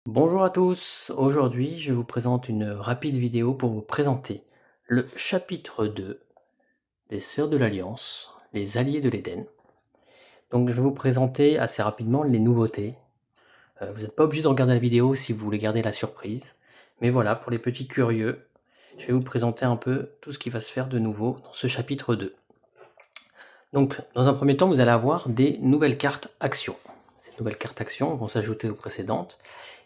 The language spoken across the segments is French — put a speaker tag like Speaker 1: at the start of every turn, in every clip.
Speaker 1: Bonjour à tous, aujourd'hui je vous présente une rapide vidéo pour vous présenter le chapitre 2 des Sœurs de l'Alliance, les Alliés de l'Éden. Donc je vais vous présenter assez rapidement les nouveautés. Vous n'êtes pas obligé de regarder la vidéo si vous voulez garder la surprise, mais voilà, pour les petits curieux, je vais vous présenter un peu tout ce qui va se faire de nouveau dans ce chapitre 2. Donc dans un premier temps, vous allez avoir des nouvelles cartes actions. Ces nouvelles cartes actions vont s'ajouter aux précédentes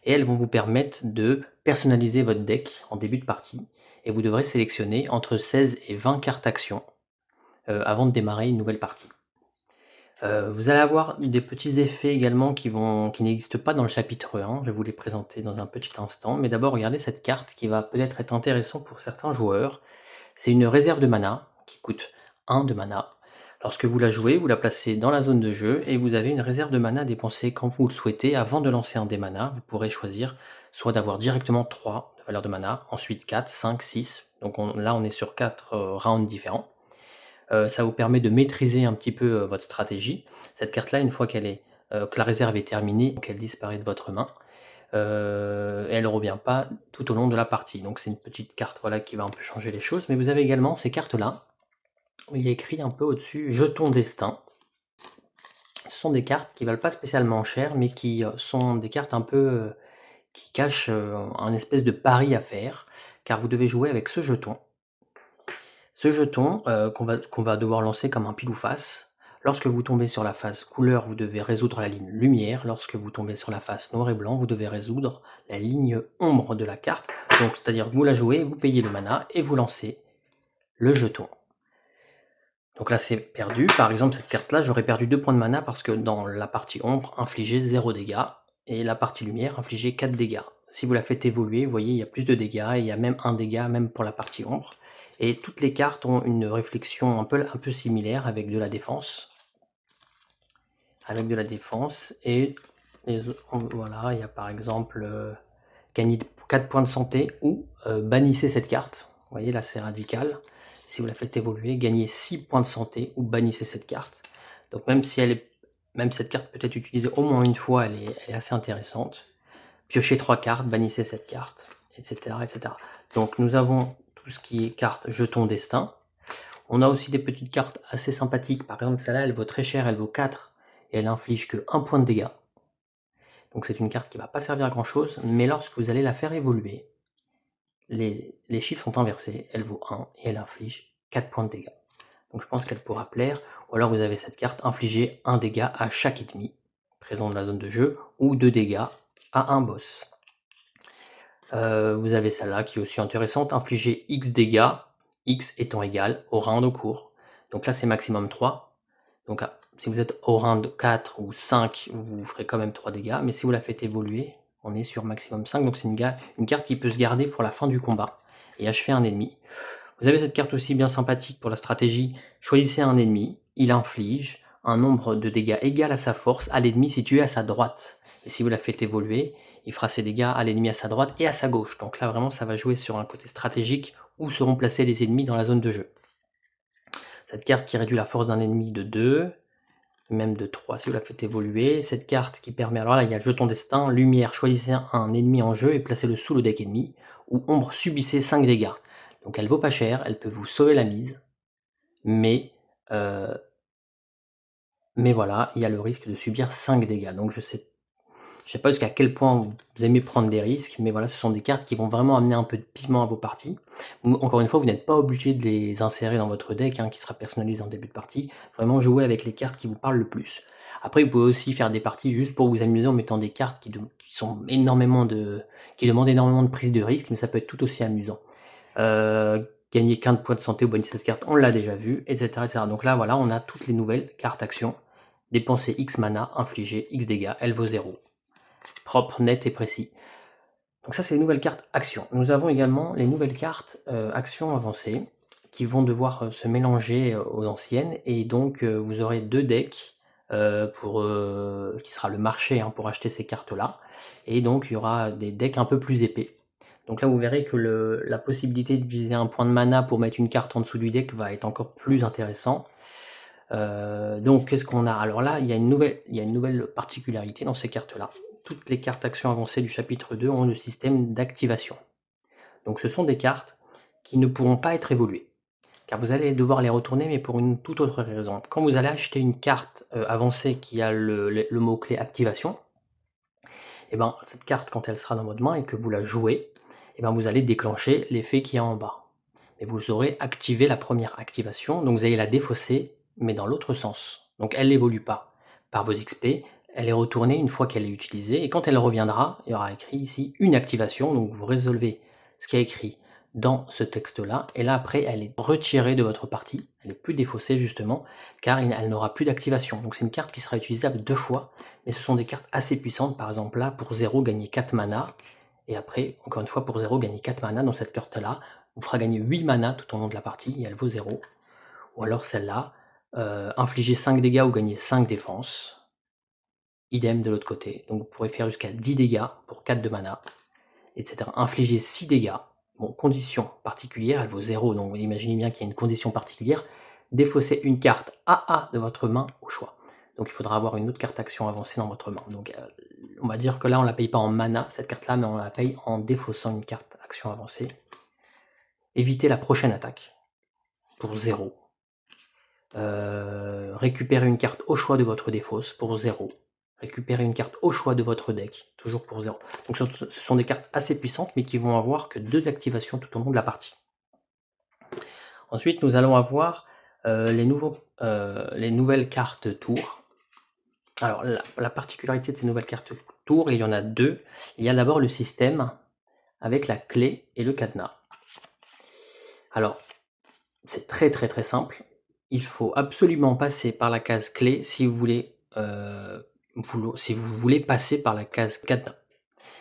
Speaker 1: et elles vont vous permettre de personnaliser votre deck en début de partie et vous devrez sélectionner entre 16 et 20 cartes actions avant de démarrer une nouvelle partie. Vous allez avoir des petits effets également qui n'existent pas dans le chapitre 1, je vais vous les présenter dans un petit instant, mais d'abord regardez cette carte qui va peut-être être intéressante pour certains joueurs. C'est une réserve de mana qui coûte 1 de mana. Lorsque vous la jouez, vous la placez dans la zone de jeu et vous avez une réserve de mana dépensée quand vous le souhaitez. Avant de lancer un des manas, vous pourrez choisir soit d'avoir directement 3 de valeur de mana, ensuite 4, 5, 6. Donc là, on est sur 4 rounds différents. Ça vous permet de maîtriser un petit peu votre stratégie. Cette carte-là, une fois que la réserve est terminée, qu'elle disparaît de votre main, elle ne revient pas tout au long de la partie. Donc c'est une petite carte voilà, qui va un peu changer les choses. Mais vous avez également ces cartes-là, où il est écrit un peu au-dessus Jetons destin. Ce sont des cartes qui valent pas spécialement cher, mais qui sont des cartes un peu qui cachent un espèce de pari à faire, car vous devez jouer avec ce jeton. Ce jeton qu'on va devoir lancer comme un pile ou face. Lorsque vous tombez sur la face couleur, vous devez résoudre la ligne lumière. Lorsque vous tombez sur la face noir et blanc, vous devez résoudre la ligne ombre de la carte. Donc, c'est-à-dire que vous la jouez, vous payez le mana et vous lancez le jeton. Donc là, c'est perdu. Par exemple, cette carte-là, j'aurais perdu 2 points de mana parce que dans la partie ombre, infligeait 0 dégâts et la partie lumière infligeait 4 dégâts. Si vous la faites évoluer, vous voyez, il y a plus de dégâts et il y a même 1 dégât, même pour la partie ombre. Et toutes les cartes ont une réflexion un peu similaire avec de la défense. Et voilà, il y a par exemple gagner 4 points de santé ou bannissez cette carte. Vous voyez, là c'est radical. Si vous la faites évoluer, gagnez 6 points de santé ou bannissez cette carte. Donc même si même cette carte peut être utilisée au moins une fois, elle est assez intéressante. Piochez 3 cartes, bannissez cette carte, etc., etc. Donc nous avons tout ce qui est carte jetons destin. On a aussi des petites cartes assez sympathiques. Par exemple, celle-là, elle vaut très cher, elle vaut 4 et elle inflige que 1 point de dégâts. Donc c'est une carte qui ne va pas servir à grand chose, mais lorsque vous allez la faire évoluer, les chiffres sont inversés, elle vaut 1 et elle inflige 4 points de dégâts. Donc je pense qu'elle pourra plaire. Ou alors vous avez cette carte, infliger 1 dégât à chaque ennemi présent dans la zone de jeu, ou 2 dégâts à un boss. Vous avez celle-là qui est aussi intéressante, infliger X dégâts, X étant égal au round au cours. Donc là c'est maximum 3. Donc si vous êtes au round 4 ou 5, vous ferez quand même 3 dégâts, mais si vous la faites évoluer, on est sur maximum 5, donc c'est une carte qui peut se garder pour la fin du combat et achever un ennemi. Vous avez cette carte aussi bien sympathique pour la stratégie, choisissez un ennemi, il inflige un nombre de dégâts égal à sa force à l'ennemi situé à sa droite. Et si vous la faites évoluer, il fera ses dégâts à l'ennemi à sa droite et à sa gauche. Donc là vraiment ça va jouer sur un côté stratégique où seront placés les ennemis dans la zone de jeu. Cette carte qui réduit la force d'un ennemi de 2, même de 3 si vous la faites évoluer. Cette carte qui permet, alors là il y a le jeton destin, lumière, choisissez un ennemi en jeu et placez-le sous le deck ennemi, ou ombre, subissez 5 dégâts. Donc elle vaut pas cher, elle peut vous sauver la mise, mais voilà, il y a le risque de subir 5 dégâts. Donc je sais pas jusqu'à quel point vous aimez prendre des risques, mais voilà, ce sont des cartes qui vont vraiment amener un peu de piment à vos parties. Encore une fois, vous n'êtes pas obligé de les insérer dans votre deck, qui sera personnalisé en début de partie. Vraiment jouer avec les cartes qui vous parlent le plus. Après, vous pouvez aussi faire des parties juste pour vous amuser en mettant des cartes qui demandent énormément de prise de risque, mais ça peut être tout aussi amusant. Gagner 15 points de santé ou bannir cette carte, on l'a déjà vu, etc., etc. Donc là, voilà, on a toutes les nouvelles cartes actions. Dépenser X mana, infliger X dégâts, elle vaut 0. Propre, net et précis. Donc ça, c'est les nouvelles cartes actions. Nous avons également les nouvelles cartes actions avancées qui vont devoir se mélanger aux anciennes. Et donc, vous aurez 2 decks qui sera le marché pour acheter ces cartes-là. Et donc, il y aura des decks un peu plus épais. Donc là, vous verrez que la possibilité d'utiliser un point de mana pour mettre une carte en dessous du deck va être encore plus intéressant. Donc, qu'est-ce qu'on a? Alors là, il y a une nouvelle particularité dans ces cartes-là. toutes les cartes actions avancées du chapitre 2 ont le système d'activation. Donc ce sont des cartes qui ne pourront pas être évoluées, car vous allez devoir les retourner, mais pour une toute autre raison. Quand vous allez acheter une carte avancée qui a le mot-clé activation, et ben, cette carte, quand elle sera dans votre main et que vous la jouez, et ben, vous allez déclencher l'effet qui est en bas. Et vous aurez activé la première activation, donc vous allez la défausser, mais dans l'autre sens. Donc elle n'évolue pas par vos XP, elle est retournée une fois qu'elle est utilisée, et quand elle reviendra, il y aura écrit ici une activation, donc vous résolvez ce qui est écrit dans ce texte-là, et là après elle est retirée de votre partie, elle n'est plus défaussée justement, car elle n'aura plus d'activation. Donc c'est une carte qui sera utilisable 2 fois, mais ce sont des cartes assez puissantes, par exemple là, pour 0, gagner 4 mana, et après, encore une fois, pour 0, gagner 4 mana, dans cette carte-là, vous fera gagner 8 mana tout au long de la partie, et elle vaut 0. Ou alors celle-là, infliger 5 dégâts ou gagner 5 défenses. Idem de l'autre côté, donc vous pourrez faire jusqu'à 10 dégâts pour 4 de mana, etc. Infliger 6 dégâts, bon, condition particulière, elle vaut 0, donc vous imaginez bien qu'il y a une condition particulière. Défausser une carte AA de votre main au choix. Donc il faudra avoir une autre carte action avancée dans votre main. Donc on va dire que là on ne la paye pas en mana, cette carte-là, mais on la paye en défaussant une carte action avancée. Éviter la prochaine attaque pour 0. Récupérer une carte au choix de votre défausse pour 0. Récupérer une carte au choix de votre deck, toujours pour 0. Donc ce sont des cartes assez puissantes, mais qui vont avoir que 2 activations tout au long de la partie. Ensuite, nous allons avoir les nouvelles cartes tour. Alors la particularité de ces nouvelles cartes tour, il y en a 2. Il y a d'abord le système avec la clé et le cadenas. Alors, c'est très très très simple. Il faut absolument passer par la case clé si vous voulez passer par la case cadenas.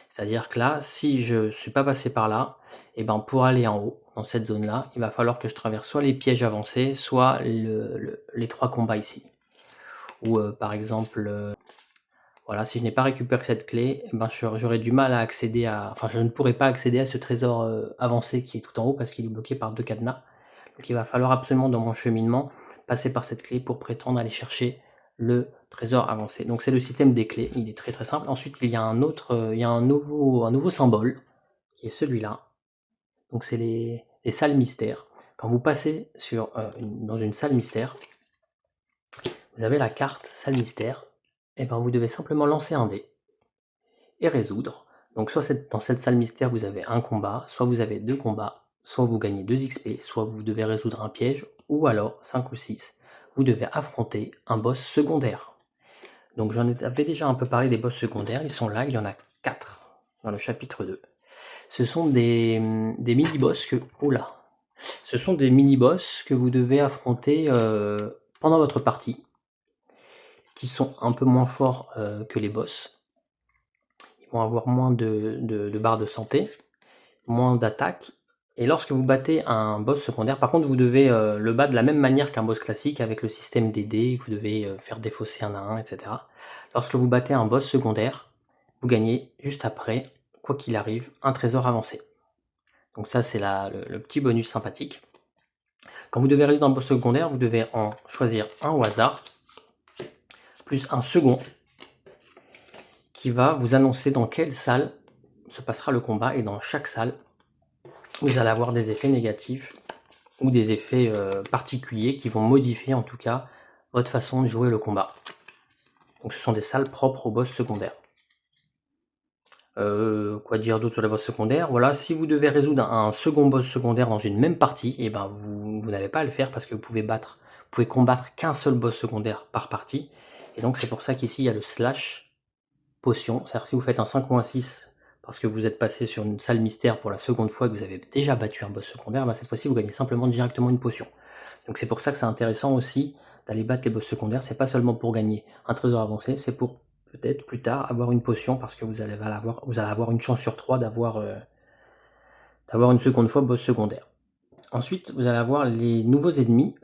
Speaker 1: C'est-à-dire que là, si je ne suis pas passé par là, et ben pour aller en haut, dans cette zone-là, il va falloir que je traverse soit les pièges avancés, soit les 3 combats ici. Ou par exemple, voilà, si je n'ai pas récupéré cette clé, ben j'aurai du mal à accéder à... Enfin, je ne pourrai pas accéder à ce trésor avancé qui est tout en haut parce qu'il est bloqué par 2 cadenas. Donc il va falloir absolument dans mon cheminement passer par cette clé pour prétendre aller chercher le trésor avancé. Donc c'est le système des clés, il est très très simple. Ensuite il y a un nouveau symbole qui est celui-là. Donc c'est les salles mystères. Quand vous passez dans une salle mystère, vous avez la carte salle mystère, et ben vous devez simplement lancer un dé et résoudre. Donc soit dans cette salle mystère vous avez un combat, soit vous avez 2 combats, soit vous gagnez 2 XP, soit vous devez résoudre un piège, ou alors 5 ou 6, vous devez affronter un boss secondaire. Donc j'en avais déjà un peu parlé des boss secondaires, ils sont là, il y en a 4 dans le chapitre 2. Ce sont des mini-boss Ce sont des mini-boss que vous devez affronter pendant votre partie, qui sont un peu moins forts que les boss. Ils vont avoir moins de barres de santé, moins d'attaque. Et lorsque vous battez un boss secondaire, par contre vous devez le battre de la même manière qu'un boss classique avec le système des dés, vous devez faire défausser un à un, etc. Lorsque vous battez un boss secondaire, vous gagnez juste après, quoi qu'il arrive, un trésor avancé. Donc ça c'est le petit bonus sympathique. Quand vous devez résoudre un boss secondaire, vous devez en choisir un au hasard, plus un second, qui va vous annoncer dans quelle salle se passera le combat, et dans chaque salle, vous allez avoir des effets négatifs ou des effets particuliers qui vont modifier en tout cas votre façon de jouer le combat. Donc ce sont des salles propres aux boss secondaires. Quoi dire d'autre sur les boss secondaires? Voilà, si vous devez résoudre un second boss secondaire dans une même partie, et ben vous n'avez pas à le faire parce que vous pouvez combattre qu'un seul boss secondaire par partie. Et donc c'est pour ça qu'ici il y a le slash potion. C'est-à-dire si vous faites un 5 ou un 6 parce que vous êtes passé sur une salle mystère pour la seconde fois que vous avez déjà battu un boss secondaire, ben cette fois-ci vous gagnez simplement directement une potion. Donc c'est pour ça que c'est intéressant aussi d'aller battre les boss secondaires. C'est pas seulement pour gagner un trésor avancé, c'est pour peut-être plus tard avoir une potion parce que vous allez avoir une chance sur 3 d'avoir une seconde fois boss secondaire. Ensuite, vous allez avoir les nouveaux ennemis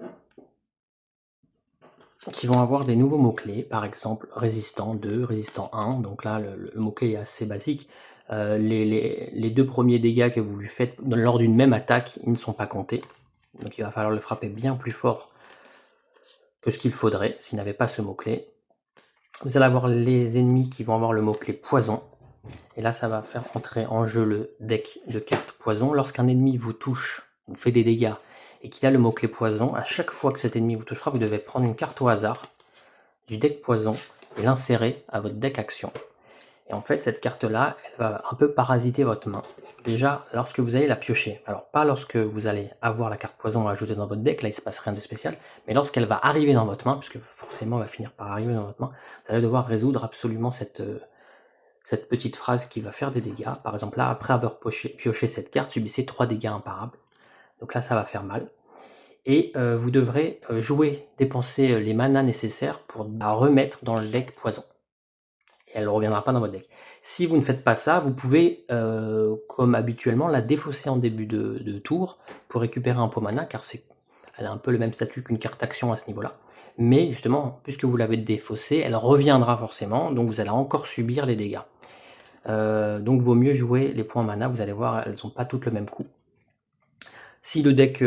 Speaker 1: qui vont avoir des nouveaux mots-clés, par exemple résistant 2, résistant 1, donc là le mot-clé est assez basique. Les 2 premiers dégâts que vous lui faites lors d'une même attaque, ils ne sont pas comptés, donc il va falloir le frapper bien plus fort que ce qu'il faudrait s'il n'avait pas ce mot-clé. Vous allez avoir les ennemis qui vont avoir le mot-clé poison. Et là, ça va faire entrer en jeu le deck de cartes poison. Lorsqu'un ennemi vous touche, vous fait des dégâts, et qu'il a le mot-clé poison, à chaque fois que cet ennemi vous touchera, vous devez prendre une carte au hasard du deck poison et l'insérer à votre deck action. Et en fait, cette carte-là, elle va un peu parasiter votre main. Déjà, lorsque vous allez la piocher, alors pas lorsque vous allez avoir la carte poison ajoutée dans votre deck, là il ne se passe rien de spécial, mais lorsqu'elle va arriver dans votre main, puisque forcément elle va finir par arriver dans votre main, vous allez devoir résoudre absolument cette petite phrase qui va faire des dégâts. Par exemple là, après avoir pioché cette carte, subissez 3 dégâts imparables. Donc là, ça va faire mal. Et vous devrez dépenser les manas nécessaires pour la remettre dans le deck poison. Et elle ne reviendra pas dans votre deck. Si vous ne faites pas ça, vous pouvez, comme habituellement, la défausser en début de tour pour récupérer un pot mana, car elle a un peu le même statut qu'une carte action à ce niveau-là. Mais justement, puisque vous l'avez défaussée, elle reviendra forcément, donc vous allez encore subir les dégâts. Donc vaut mieux jouer les points mana, vous allez voir, elles n'ont pas toutes le même coût. Si le deck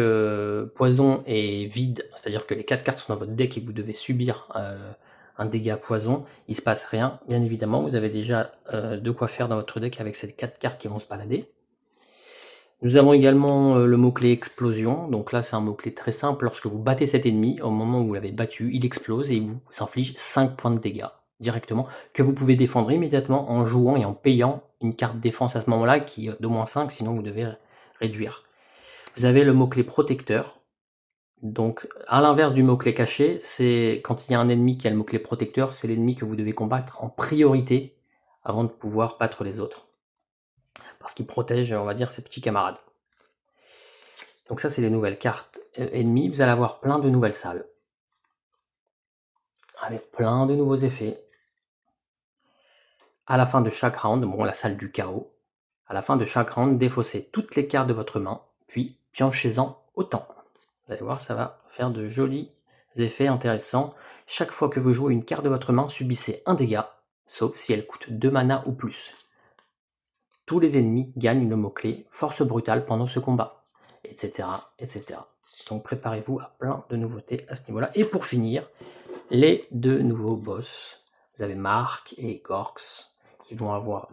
Speaker 1: poison est vide, c'est-à-dire que les 4 cartes sont dans votre deck et vous devez subir un dégât poison, il ne se passe rien. Bien évidemment, vous avez déjà de quoi faire dans votre deck avec ces 4 cartes qui vont se balader. Nous avons également le mot-clé explosion. Donc là, c'est un mot-clé très simple. Lorsque vous battez cet ennemi, au moment où vous l'avez battu, il explose et il vous inflige 5 points de dégâts directement, que vous pouvez défendre immédiatement en jouant et en payant une carte défense à ce moment-là qui est d'au moins 5, sinon vous devez réduire. Vous avez le mot-clé protecteur. Donc, à l'inverse du mot-clé caché, c'est quand il y a un ennemi qui a le mot-clé protecteur, c'est l'ennemi que vous devez combattre en priorité avant de pouvoir battre les autres. Parce qu'il protège, on va dire, ses petits camarades. Donc ça, c'est les nouvelles cartes ennemies. Vous allez avoir plein de nouvelles salles. Avec plein de nouveaux effets. À la fin de chaque round, bon, la salle du chaos. À la fin de chaque round, défaussez toutes les cartes de votre main, puis pionchez-en autant. Vous allez voir, ça va faire de jolis effets intéressants. Chaque fois que vous jouez une carte de votre main, subissez un dégât, sauf si elle coûte 2 mana ou plus. Tous les ennemis gagnent le mot-clé force brutale pendant ce combat, etc. etc. Donc préparez-vous à plein de nouveautés à ce niveau-là. Et pour finir, les 2 nouveaux boss. Vous avez Mark et Gorks qui vont avoir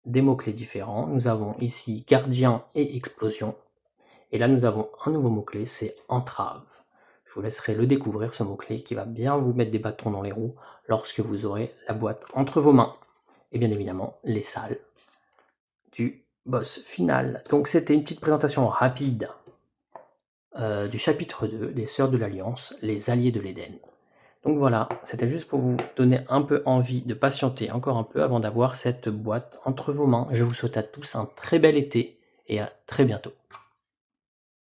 Speaker 1: des mots-clés différents. Nous avons ici Gardien et Explosion. Et là, nous avons un nouveau mot-clé, c'est entrave. Je vous laisserai le découvrir, ce mot-clé, qui va bien vous mettre des bâtons dans les roues lorsque vous aurez la boîte entre vos mains. Et bien évidemment, les salles du boss final. Donc c'était une petite présentation rapide du chapitre 2 des Sœurs de l'Alliance, les Alliés de l'Éden. Donc voilà, c'était juste pour vous donner un peu envie de patienter encore un peu avant d'avoir cette boîte entre vos mains. Je vous souhaite à tous un très bel été et à très bientôt.